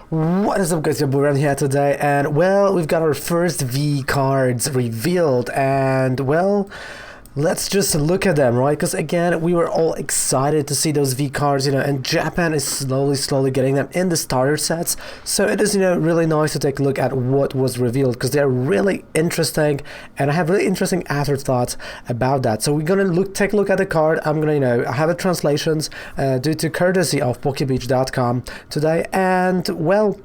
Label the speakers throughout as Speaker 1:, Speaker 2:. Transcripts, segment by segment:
Speaker 1: What is up, guys? Your boy Ren here today, and well, we've got our first V cards revealed, and well, let's just look at them, right? Because again, we were all excited to see those V cards, and Japan is slowly getting them in the starter sets. So it is, really nice to take a look at what was revealed because they're really interesting, and I have really interesting afterthoughts about that. So we're gonna take a look at the card. I'm gonna, I have the translations due to courtesy of PokeBeach.com today, and well,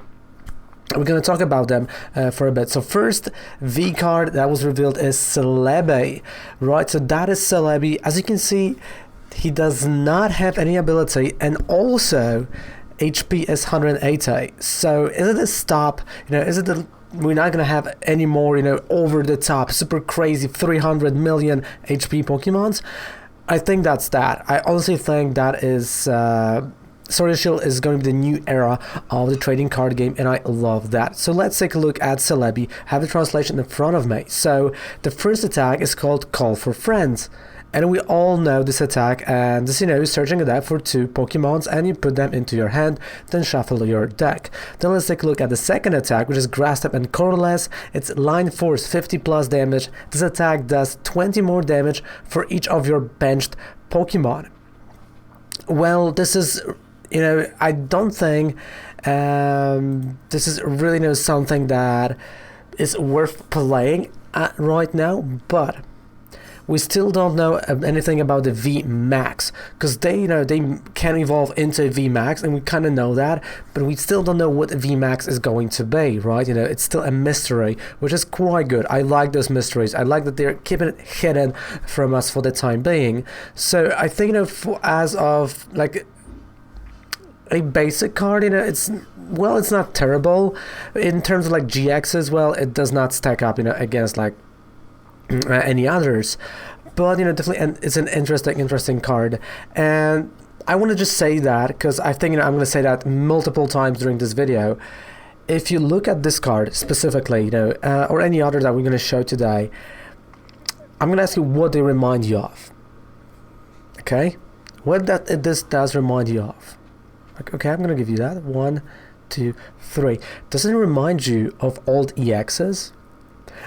Speaker 1: we're going to talk about them for a bit. So first V card that was revealed is Celebi, right? So that is Celebi. As you can see, he does not have any ability, and also HP is 180. So is it a stop? Is it the we're not going to have any more, over the top, super crazy 300 million HP Pokemons? I think that's that. I honestly think that is Sword and Shield is going to be the new era of the trading card game, and I love that. So let's take a look at Celebi. I have the translation in front of me. So the first attack is called Call for Friends, and we all know this attack, and this, searching a deck for 2 Pokemons, and you put them into your hand, then shuffle your deck. Then let's take a look at the second attack, which is Grass Type and Colorless. It's Line Force, 50 plus damage. This attack does 20 more damage for each of your benched Pokemon. Well, this is, I don't think this is really something that is worth playing at right now, but we still don't know anything about the V Max, because they can evolve into V Max, and we kind of know that, but we still don't know what V Max is going to be, right? It's still a mystery, which is quite good. I like those mysteries. I like that they're keeping it hidden from us for the time being. So I think as of like a basic card, it's not terrible in terms of like GXs. Well, it does not stack up against like any others, but definitely, and it's an interesting card. And I want to just say that because I think I'm going to say that multiple times during this video. If you look at this card specifically, or any other that we're going to show today, I'm going to ask you what they remind you of. Okay, what this does remind you of. Okay, I'm gonna give you that. 1, 2, 3. Does it remind you of old EXs?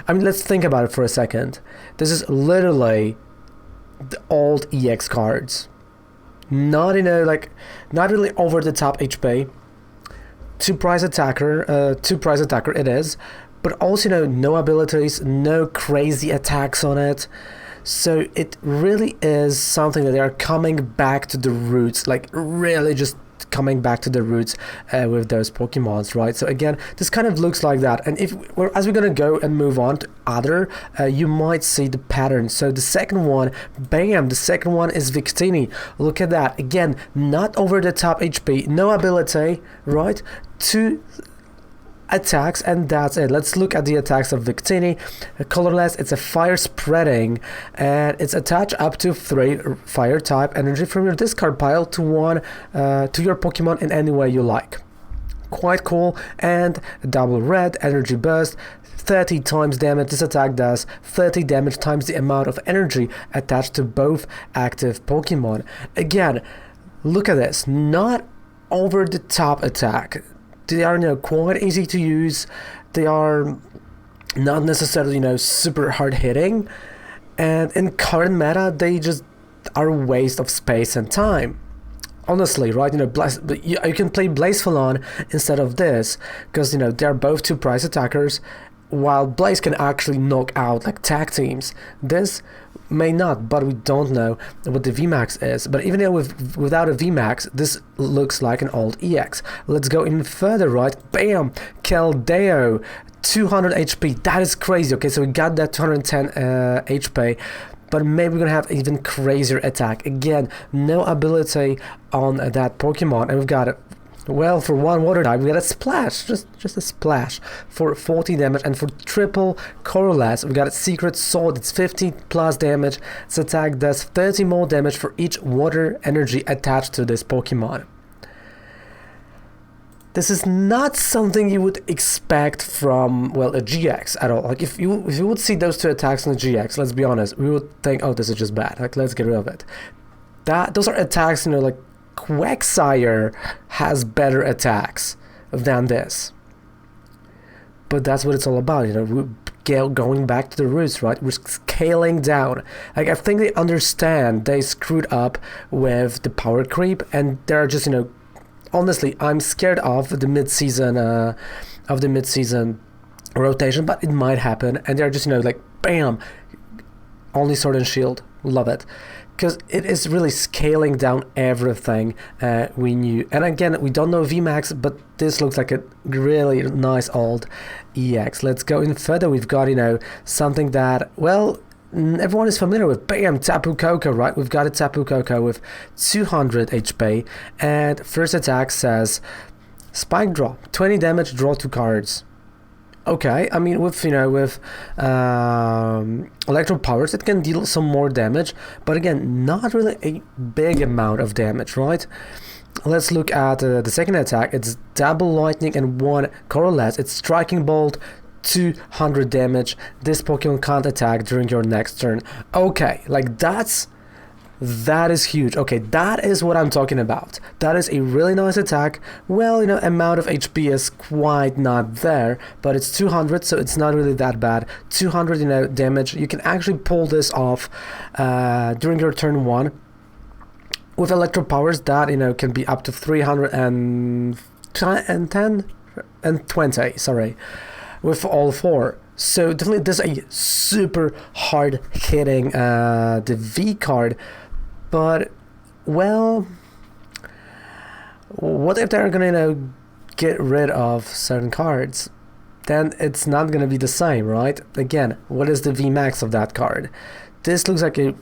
Speaker 1: I mean, let's think about it for a second. This is literally the old EX cards. Not not really over the top HP. 2 prize attacker it is, but also no abilities, no crazy attacks on it. So it really is something that they are coming back to the roots, like really just coming back to the roots with those Pokemons, right? So again, this kind of looks like that, and as we're gonna go and move on to other, you might see the pattern. So the second one, bam, the second one is Victini. Look at that. Again, not over the top HP, no ability, right? 2 attacks, and that's it. Let's look at the attacks of Victini. Colorless, it's a fire spreading, and it's attached up to 3 fire type energy from your discard pile to 1 to your Pokemon in any way you like. Quite cool. And double red energy burst, 30 times damage. This attack does 30 damage times the amount of energy attached to both active Pokemon. Again, look at this, not over the top attack. They are quite easy to use. They are not necessarily super hard hitting, and in current meta they just are a waste of space and time. Honestly, right? You can play Blazefalon instead of this because they're both 2 prize attackers, while Blaze can actually knock out like tag teams. This may not, but we don't know what the VMAX is. But even without a VMAX, this looks like an old EX. Let's go even further, right? Bam! Keldeo, 200 HP. That is crazy. Okay, so we got that 210 HP. But maybe we're gonna have even crazier attack. Again, no ability on that Pokemon, and we've got it. Well, for 1 water type, we got a splash, just a splash for 40 damage, and for triple Colorless, we got a secret sword. It's 50 plus damage. This attack does 30 more damage for each water energy attached to this Pokemon. This is not something you would expect from, well, a GX at all. Like if you would see those 2 attacks on the GX, let's be honest, we would think, oh, this is just bad. Like, let's get rid of it. Those are attacks, like Quagsire has better attacks. than this. But that's what it's all about, we're going back to the roots, right? We're scaling down. Like, I think they understand they screwed up with the power creep, and they're just, honestly, I'm scared of the mid-season rotation, but it might happen, and they're just, like, bam, only Sword and Shield. Love it. Because it is really scaling down everything we knew. And again, we don't know VMAX, but this looks like a really nice old EX. Let's go in further. We've got, something that, well, everyone is familiar with. Bam, Tapu Koko, right? We've got a Tapu Koko with 200 HP. And first attack says, Spike Draw, 20 damage, draw 2 cards. Okay, I mean, with electro powers, it can deal some more damage, but again, not really a big amount of damage, right? Let's look at the second attack. It's double lightning and 1 correlate. It's striking bolt, 200 damage. This Pokemon can't attack during your next turn. Okay, like that is huge. Okay, that is what I'm talking about. That is a really nice attack. Well, amount of HP is quite not there, but it's 200, so it's not really that bad. 200, damage. You can actually pull this off during your turn 1. With electro powers, that, can be up to 310 and 20, sorry, with all 4. So definitely this is a super hard hitting the V card. But, well, what if they're gonna, get rid of certain cards? Then it's not gonna be the same, right? Again, what is the VMAX of that card? This looks like a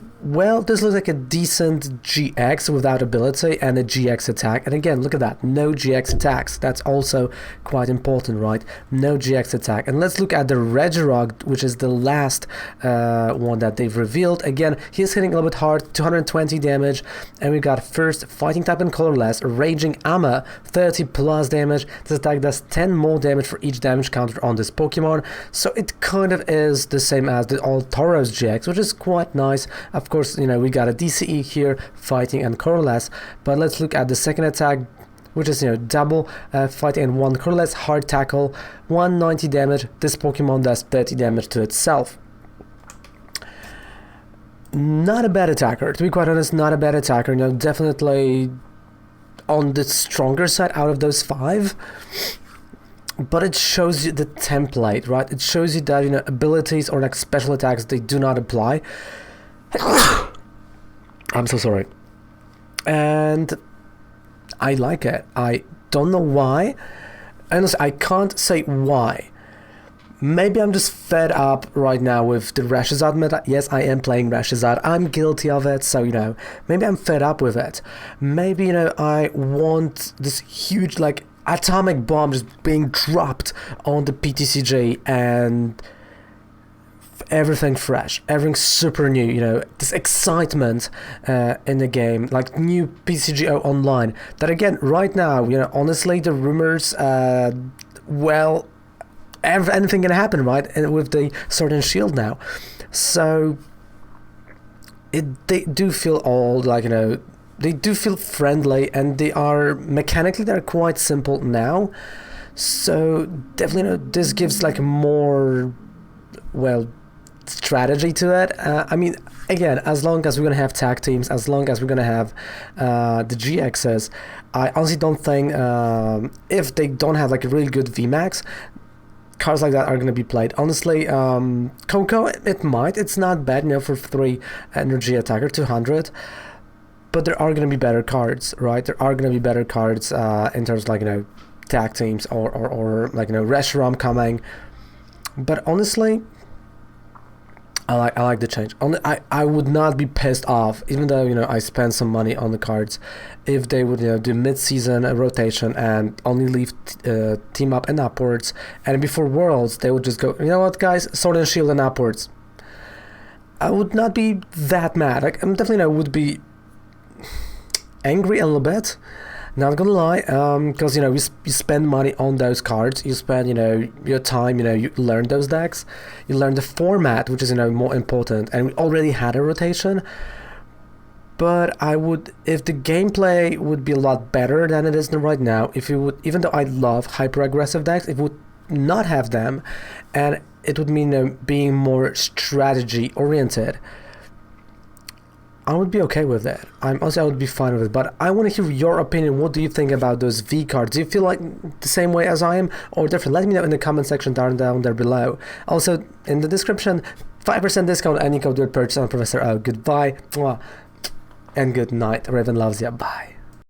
Speaker 1: decent GX without ability and a GX attack. And again, look at that, no GX attacks. That's also quite important, right? No GX attack. And let's look at the Regirock, which is the last one that they've revealed. Again, he's hitting a little bit hard, 220 damage. And we got first Fighting type and colorless, Raging Ama, 30 plus damage. This attack does 10 more damage for each damage counter on this Pokemon. So it kind of is the same as the old Tauros GX, which is quite nice. Of course, we got a DCE here, Fighting and Colorless, but let's look at the second attack, which is, double Fighting and 1 Colorless, Hard Tackle, 190 damage. This Pokemon does 30 damage to itself. Not a bad attacker, to be quite honest, not a bad attacker. Definitely on the stronger side out of those 5. But it shows you the template, right? It shows you that, abilities or like special attacks, they do not apply. I'm so sorry. And I like it. I don't know why. Honestly, I can't say why. Maybe I'm just fed up right now with the Rashizard meta. Yes, I am playing Rashizard. I'm guilty of it, so, maybe I'm fed up with it. Maybe, I want this huge, like, atomic bomb just being dropped on the PTCG and everything fresh, everything super new, this excitement in the game, like new PCGO online, that again, right now, honestly, the rumors, well, anything can happen, right, and with the Sword and Shield now, so they do feel old, like, they do feel friendly, and they're quite simple now, so definitely, this gives, like, more, well, strategy to it. I mean, again, as long as we're gonna have tag teams, as long as we're gonna have the GXs, I honestly don't think if they don't have like a really good VMAX, cards like that are gonna be played. Honestly, Koko, it's not bad, for 3 energy attacker, 200. But there are gonna be better cards, right? There are gonna be better cards in terms of, like, tag teams or like, Reshiram coming. But honestly, I like the change. I would not be pissed off, even though, I spend some money on the cards, if they would, do mid-season rotation and only leave Team Up and Upwards, and before Worlds, they would just go, you know what, guys, Sword and Shield and Upwards. I would not be that mad. Like, I'm definitely, would be angry a little bit. Not gonna lie, because, you spend money on those cards, you spend, your time, you learn those decks, you learn the format, which is, more important, and we already had a rotation, but I would, if the gameplay would be a lot better than it is right now, if it would, even though I love hyper aggressive decks, it would not have them, and it would mean being more strategy oriented. I would be okay with that. I would be fine with it, but I want to hear your opinion. What do you think about those V cards? Do you feel like the same way as I am, or different? Let me know in the comment section down there below. Also, in the description, 5% discount any code with purchase on Professor O. Goodbye, and good night. Raven loves you. Bye.